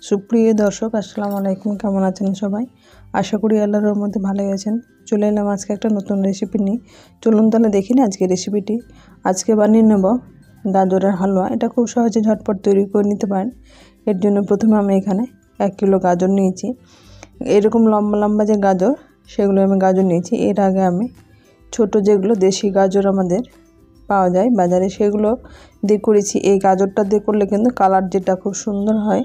সুপ্রিয় দর্শক আসসালামু আলাইকুম, কেমন আছেন সবাই? আশা করি আল্লাহর রহমতে ভালোই আছেন। চলে এলাম আজকে একটা নতুন রেসিপি নিয়ে। চলুন তাহলে দেখি না আজকে রেসিপিটি। আজকে বানিয়ে নেব গাজরের হালুয়া। এটা খুব সহজে ঝটপট তৈরি করে নিতে পারেন। এর জন্য প্রথমে আমি এখানে 1 কিলো গাজর নিয়েছি। এরকম লম্বা লম্বা যে গাজর, সেগুলো আমি গাজর নিয়েছি। এর আগে আমি ছোট যেগুলো দেশি গাজর আমাদের পাওয়া যায় বাজারে, সেগুলো দিয়ে করেছি। এই গাজরটা দিয়ে করলে কিন্তু কালার যেটা খুব সুন্দর হয়,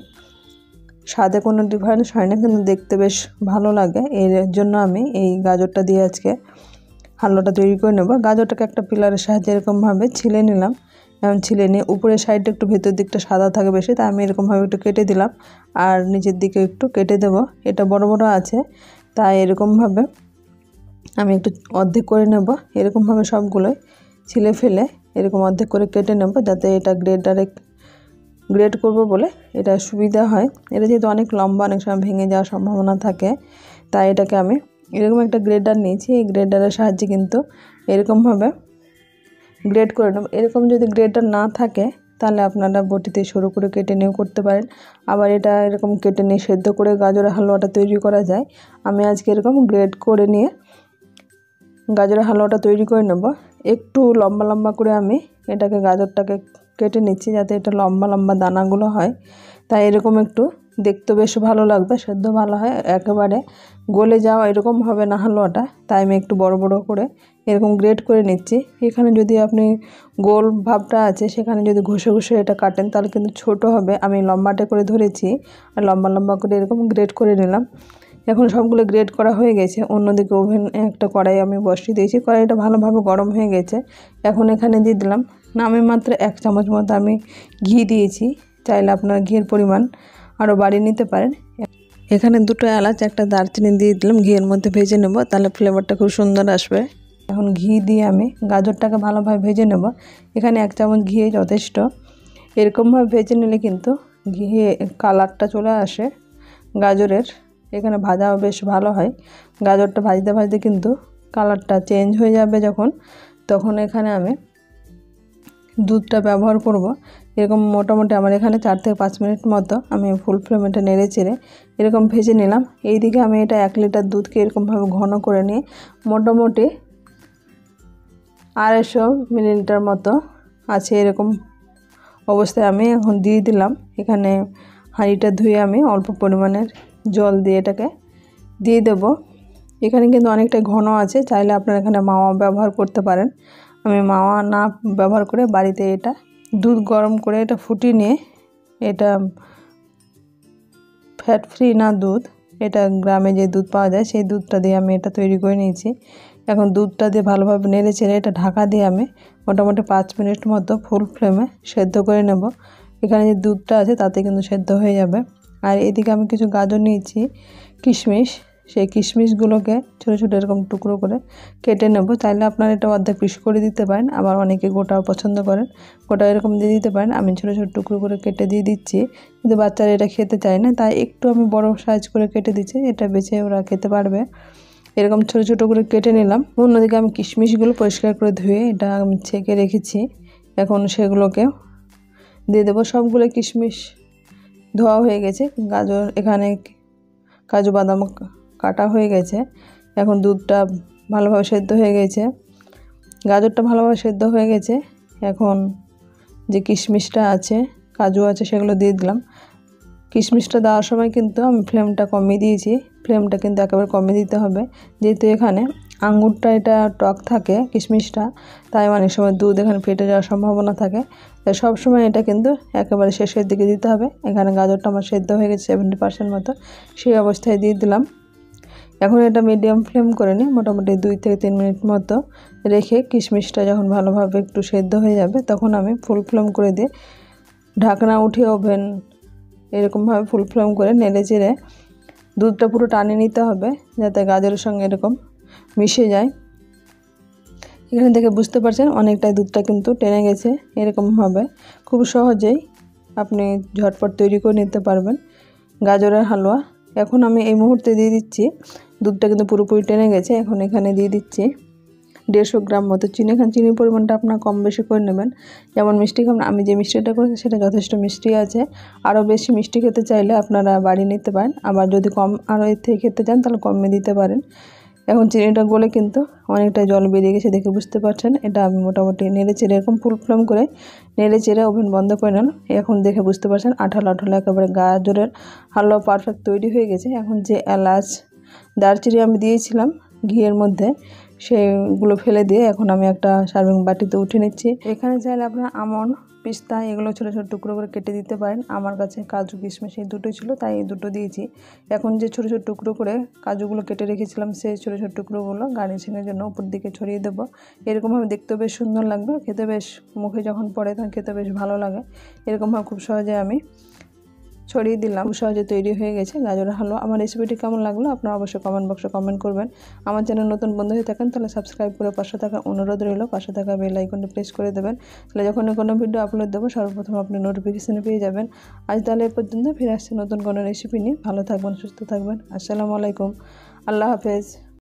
স্বাদে কোনো ডিফারেন্স হয় না, কিন্তু দেখতে বেশ ভালো লাগে। এর জন্য আমি এই গাজরটা দিয়ে আজকে হালুয়াটা তৈরি করে নেব। গাজরটাকে একটা পিলারের সাহায্যে এরকমভাবে ছিলে নিলাম। এমন ছিলে নিয়ে উপরের সাইডটা একটু ভেতর দিকটা সাদা থাকে বেশি, তাই আমি এরকমভাবে একটু কেটে দিলাম। আর নিচের দিকে একটু কেটে দেব। এটা বড় বড় আছে, তাই এরকমভাবে আমি একটু অর্ধেক করে নেব। এরকমভাবে সবগুলোই ছিলে ফেলে এরকম অর্ধেক করে কেটে নেব, যাতে এটা গ্রেড করব বলে এটা সুবিধা হয়। এটা যেহেতু অনেক লম্বা, অনেক সময় ভেঙে যাওয়ার সম্ভাবনা থাকে, তাই এটাকে আমি এরকম একটা গ্রেডার নিয়েছি। এই গ্রেডারের সাহায্যে কিন্তু এরকমভাবে গ্রেড করে নেব। এরকম যদি গ্রেডার না থাকে তাহলে আপনারা বটিতে সরু করে কেটে নিয়েও করতে পারেন। আবার এটা এরকম কেটে নিয়ে সেদ্ধ করে গাজরের হালুয়াটা তৈরি করা যায়। আমি আজকে এরকম গ্রেড করে নিয়ে গাজরের হালুয়াটা তৈরি করে নেব। একটু লম্বা লম্বা করে আমি এটাকে গাজরটাকে কেটে নিচ্ছি, যাতে এটা লম্বা লম্বা দানাগুলো হয়। তাই এরকম একটু দেখতে বেশ ভালো লাগবে, সেদ্ধ ভালো হয়, একেবারে গলে যাওয়া এরকম হবে না হালুয়াটা। তাই আমি একটু বড় বড় করে এরকম গ্রেড করে নিচ্ছি। এখানে যদি আপনি গোল ভাবটা আছে, সেখানে যদি ঘষে ঘষে এটা কাটেন তাহলে কিন্তু ছোট হবে। আমি লম্বাটে করে ধরেছি আর লম্বা লম্বা করে এরকম গ্রেড করে নিলাম। এখন সবগুলো গ্রেড করা হয়ে গেছে। অন্যদিকে ওভেন একটা কড়াই আমি বসিয়ে দিয়েছি। কড়াইটা ভালোভাবে গরম হয়ে গেছে। এখন এখানে দিয়ে দিলাম আমি মাত্র 1 চামচ মতো আমি ঘি দিয়েছি। চাইলে আপনার ঘিয়ের পরিমাণ আরও বাড়িয়ে নিতে পারেন। এখানে 2টো এলাচ, একটা দারচিনি দিয়ে দিলাম। ঘিয়ের মধ্যে ভেজে নেব, তাহলে ফ্লেভারটা খুব সুন্দর আসবে। এখন ঘি দিয়ে আমি গাজরটাকে ভালোভাবে ভেজে নেব। এখানে 1 চামচ ঘি যথেষ্ট। এরকমভাবে ভেজে নিলে কিন্তু ঘিয়ে কালারটা চলে আসে গাজরের। এখানে ভাজাও বেশ ভালো হয়। গাজরটা ভাজতে ভাজতে কিন্তু কালারটা চেঞ্জ হয়ে যাবে তখন এখানে আমি দুধটা ব্যবহার করব। এরকম মোটামুটি আমার এখানে 4 থেকে 5 মিনিট মতো আমি ফুল ফ্লেমে নেড়ে চেড়ে এরকম ভেজে নিলাম। এইদিকে আমি এটা 1 লিটার দুধকে এরকমভাবে ঘন করে নিয়ে মোটামুটি 250 মিলিলিটার মতো আছে, এরকম অবস্থায় আমি এখন দিয়ে দিলাম। এখানে হাঁড়িটা ধুয়ে আমি অল্প পরিমাণের জল দিয়ে এটাকে দিয়ে দেব। এখানে কিন্তু অনেকটা ঘন আছে, চাইলে আপনারা এখানে মাওয়া ব্যবহার করতে পারেন। আমি মাওয়া না ব্যবহার করে বাড়িতে এটা দুধ গরম করে এটা ফুটিয়ে নিয়ে, এটা ফ্যাট ফ্রি না দুধ, এটা গ্রামে যে দুধ পাওয়া যায় সেই দুধটা দিয়ে আমি এটা তৈরি করে নিয়েছি। এখন দুধটা দিয়ে ভালোভাবে নেড়ে চেড়ে এটা ঢাকা দিয়ে আমি মোটামুটি 5 মিনিট মতো ফুল ফ্লেমে সেদ্ধ করে নেব। এখানে যে দুধটা আছে তাতে কিন্তু সেদ্ধ হয়ে যাবে। আর এদিকে আমি কিছু গাজর নিয়েছি, কিশমিশ, সেই কিশমিশগুলোকে ছোটো ছোটো এরকম টুকরো করে কেটে নেব। চাইলে আপনারা এটা অর্ধেক পিস করে দিতে পারেন, আবার অনেকে গোটাও পছন্দ করেন, গোটা এরকম দিয়ে দিতে পারেন। আমি ছোটো ছোটো টুকরো করে কেটে দিয়ে দিচ্ছি, কিন্তু বাচ্চারা এটা খেতে চায় না, তাই একটু আমি বড় সাইজ করে কেটে দিচ্ছি, এটা বেছে ওরা খেতে পারবে। এরকম ছোটো ছোটো করে কেটে নিলাম। অন্যদিকে আমি কিশমিশগুলো পরিষ্কার করে ধুয়ে এটা আমি ছেঁকে রেখেছি। এখন সেগুলোকে দিয়ে দেবো। সবগুলো কিশমিশ ধোয়া হয়ে গেছে। গাজর, এখানে কাজু বাদাম কাটা হয়ে গেছে। এখন দুধটা ভালোভাবে সেদ্ধ হয়ে গেছে, গাজরটা ভালোভাবে সেদ্ধ হয়ে গেছে। এখন যে কিশমিশটা আছে, কাজু আছে, সেগুলো দিয়ে দিলাম। কিশমিশটা দেওয়ার সময় কিন্তু আমি ফ্লেমটা কমিয়ে দিয়েছি। ফ্লেমটা কিন্তু একেবারে কমিয়ে দিতে হবে, যেহেতু এখানে আঙুরটা এটা টক থাকে কিশমিশটা, তাই অনেক সময় দুধ এখানে ফেটে যাওয়ার সম্ভাবনা থাকে। তাই সবসময় এটা কিন্তু একেবারে শেষের দিকে দিতে হবে। এখানে গাজরটা আমার সেদ্ধ হয়ে গেছে 70% মতো, সেই অবস্থায় দিয়ে দিলাম। এখন এটা মিডিয়াম ফ্লেম করে নিই, মোটামুটি 2 থেকে 3 মিনিট মতো রেখে কিশমিশটা যখন ভালোভাবে একটু সেদ্ধ হয়ে যাবে, তখন আমি ফুল ফ্লেম করে দিয়ে ঢাকনা উঠিয়ে ওভেন এরকমভাবে ফুল ফ্লেম করে নেড়ে চেড়ে দুধটা পুরো টানিয়ে নিতে হবে, যাতে গাজরের সঙ্গে এরকম মিশে যায়। এখানে থেকে বুঝতে পারছেন অনেকটাই দুধটা কিন্তু টেনে গেছে। এরকমভাবে খুব সহজেই আপনি ঝটপট তৈরি করে নিতে পারবেন গাজরের হালুয়া। এখন আমি এই মুহূর্তে দিয়ে দিচ্ছি, দুধটা কিন্তু পুরোপুরি টেনে গেছে। এখন এখানে দিয়ে দিচ্ছি 150 গ্রাম মতো চিনি খান। চিনির পরিমাণটা আপনার কম বেশি করে নেবেন, যেমন মিষ্টি খান। আমি যে মিষ্টিটা করেছি সেটা যথেষ্ট মিষ্টি আছে। আরও বেশি মিষ্টি খেতে চাইলে আপনারা বাড়িয়ে নিতে পারেন, আবার যদি কম আরও এর থেকে খেতে চান তাহলে কমে দিতে পারেন। এখন চিনিটা গলে কিন্তু অনেকটা জল বেরিয়ে গেছে, দেখে বুঝতে পারছেন। এটা আমি মোটামুটি নেড়ে চেড়ে এরকম ফুল ফ্লেম করে নেড়ে চেড়ে ওভেন বন্ধ করে নিলাম। এখন দেখে বুঝতে পারছেন আঠালো আঠালো একেবারে গাজরের হালুয়া পারফেক্ট তৈরি হয়ে গেছে। এখন যে এলাচ দারচিনি আমি দিয়েছিলাম ঘিয়ের মধ্যে, সেগুলো ফেলে দিয়ে এখন আমি একটা সার্ভিং বাটিতে উঠে নিচ্ছি। এখানে চাইলে আপনারা আমন্ড, পিস্তা এগুলো ছোটো ছোটো টুকরো করে কেটে দিতে পারেন। আমার কাছে কাজু কিশমিশ এই দুটোই ছিল, তাই এই দুটো দিয়েছি। এখন যে ছোটো ছোটো টুকরো করে কাজুগুলো কেটে রেখেছিলাম, সেই ছোটো ছোটো টুকরোগুলো গার্নিশিংয়ের জন্য উপর দিকে ছড়িয়ে দেবো। এরকমভাবে দেখতেও বেশ সুন্দর লাগবে, খেতে বেশ মুখে যখন পড়ে তখন খেতে বেশ ভালো লাগে। এরকমভাবে খুব সহজে আমি ছড়িয়ে দিলাম, খুব সহজে তৈরি হয়ে গেছে গাজরের হালুয়া। আমার রেসিপিটি কেমন লাগলো আপনারা অবশ্যই কমেন্ট বক্সে কমেন্ট করবেন। আমার চ্যানেল নতুন বন্ধু হয়ে থাকেন তাহলে সাবস্ক্রাইব করে পাশে থাকা অনুরোধ রইল, পাশে থাকা বেল আইকনটি প্রেস করে দেবেন, তাহলে যখন কোনো ভিডিও আপলোড দেবো সর্বপ্রথম আপনি নোটিফিকেশানে পেয়ে যাবেন। আজ তাহলে এ পর্যন্ত, ফিরে আসছি নতুন কোনো রেসিপি নিয়ে। ভালো থাকবেন, সুস্থ থাকবেন। আসসালামু আলাইকুম, আল্লাহ হাফেজ।